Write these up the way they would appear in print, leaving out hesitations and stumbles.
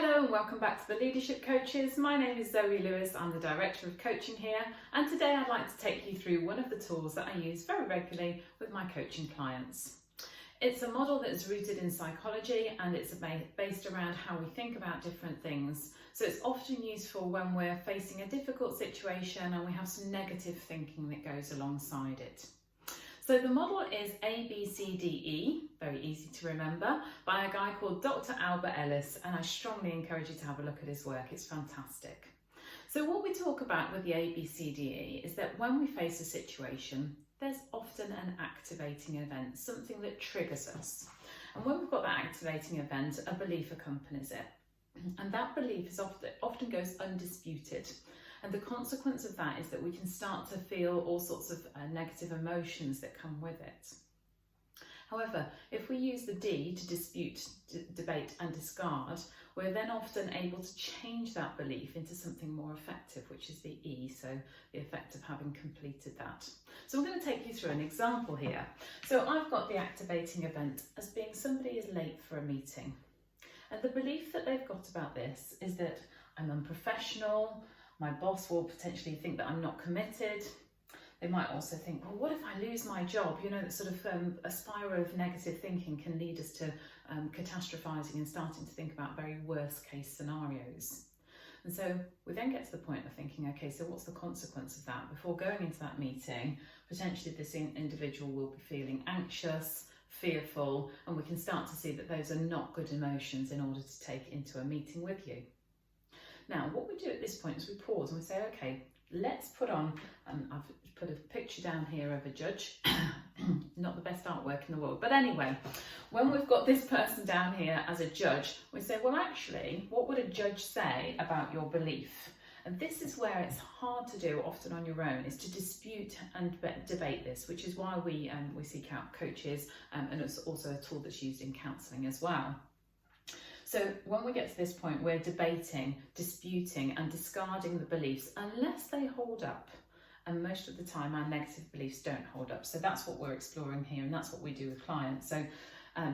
Hello and welcome back to the Leadership Coaches. My name is Zoe Lewis, I'm the Director of Coaching here, and today I'd like to take you through one of the tools that I use very regularly with my coaching clients. It's a model that is rooted in psychology and it's based around how we think about different things. So it's often useful when we're facing a difficult situation and we have some negative thinking that goes alongside it. So the model is ABCDE, very easy to remember, by a guy called Dr Albert Ellis, and I strongly encourage you to have a look at his work, it's fantastic. So what we talk about with the ABCDE is that when we face a situation, there's often an activating event, something that triggers us. And when we've got that activating event, a belief accompanies it. And that belief is often goes undisputed. And the consequence of that is that we can start to feel all sorts of negative emotions that come with it. However, if we use the D to dispute, debate and discard, we're then often able to change that belief into something more effective, which is the E, so the effect of having completed that. So I'm going to take you through an example here. So I've got the activating event as being somebody is late for a meeting. And the belief that they've got about this is that I'm unprofessional, my boss will potentially think that I'm not committed. They might also think, well, what if I lose my job? You know, that sort of a spiral of negative thinking can lead us to catastrophising and starting to think about very worst case scenarios. And so we then get to the point of thinking, okay, so what's the consequence of that? Before going into that meeting, potentially this individual will be feeling anxious, fearful, and we can start to see that those are not good emotions in order to take into a meeting with you. Now, what we do at this point is we pause and we say, okay, let's put on, I've put a picture down here of a judge, not the best artwork in the world, but anyway, when we've got this person down here as a judge, we say, well, actually, what would a judge say about your belief? And this is where it's hard to do often on your own, is to dispute and debate this, which is why we seek out coaches, and it's also a tool that's used in counselling as well. So when we get to this point, we're debating, disputing and discarding the beliefs unless they hold up. And most of the time our negative beliefs don't hold up. So that's what we're exploring here and that's what we do with clients. So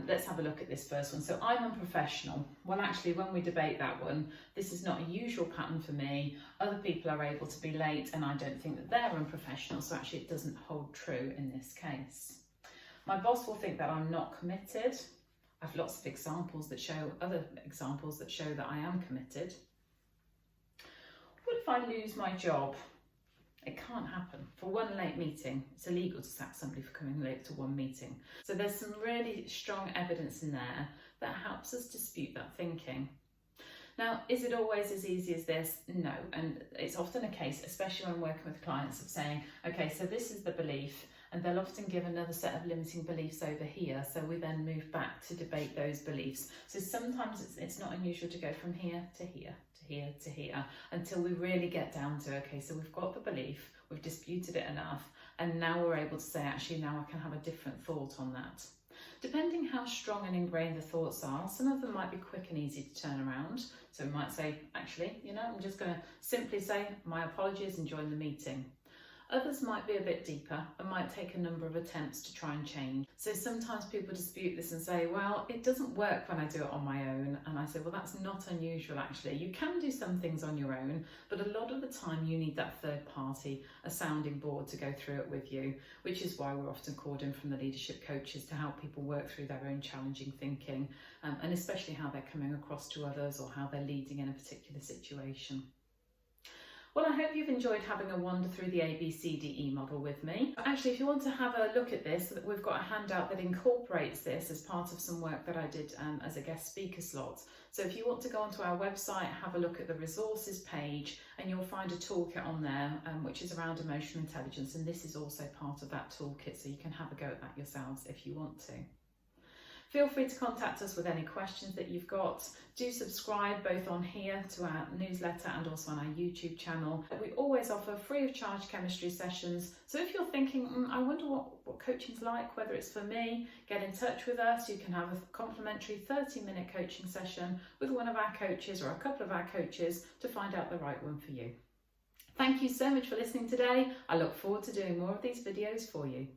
let's have a look at this first one. So I'm unprofessional. Well, actually, when we debate that one, this is not a usual pattern for me. Other people are able to be late and I don't think that they're unprofessional. So actually it doesn't hold true in this case. My boss will think that I'm not committed. I have lots of examples that show, other examples that show that I am committed. What if I lose my job? It can't happen. For one late meeting, it's illegal to sack somebody for coming late to one meeting. So there's some really strong evidence in there that helps us dispute that thinking. Now, is it always as easy as this? No, and it's often a case, especially when working with clients, of saying, okay, so this is the belief, and they'll often give another set of limiting beliefs over here, so we then move back to debate those beliefs. So sometimes it's not unusual to go from here to here, to here to here, until we really get down to, okay, so we've got the belief, we've disputed it enough, and now we're able to say, actually, now I can have a different thought on that. Depending how strong and ingrained the thoughts are, some of them might be quick and easy to turn around. So we might say, actually, you know, I'm just going to simply say my apologies and join the meeting. Others might be a bit deeper and might take a number of attempts to try and change. So sometimes people dispute this and say, well, it doesn't work when I do it on my own. And I say, well, that's not unusual actually. You can do some things on your own, but a lot of the time you need that third party, a sounding board to go through it with you, which is why we're often called in from the leadership coaches to help people work through their own challenging thinking, and especially how they're coming across to others or how they're leading in a particular situation. Well, I hope you've enjoyed having a wander through the ABCDE model with me. Actually, if you want to have a look at this, we've got a handout that incorporates this as part of some work that I did as a guest speaker slot. So if you want to go onto our website, have a look at the resources page, and you'll find a toolkit on there, which is around emotional intelligence. And this is also part of that toolkit, so you can have a go at that yourselves if you want to. Feel free to contact us with any questions that you've got. Do subscribe both on here to our newsletter and also on our YouTube channel. We always offer free of charge chemistry sessions. So if you're thinking, I wonder what coaching's like, whether it's for me, get in touch with us. You can have a complimentary 30-minute coaching session with one of our coaches or a couple of our coaches to find out the right one for you. Thank you so much for listening today. I look forward to doing more of these videos for you.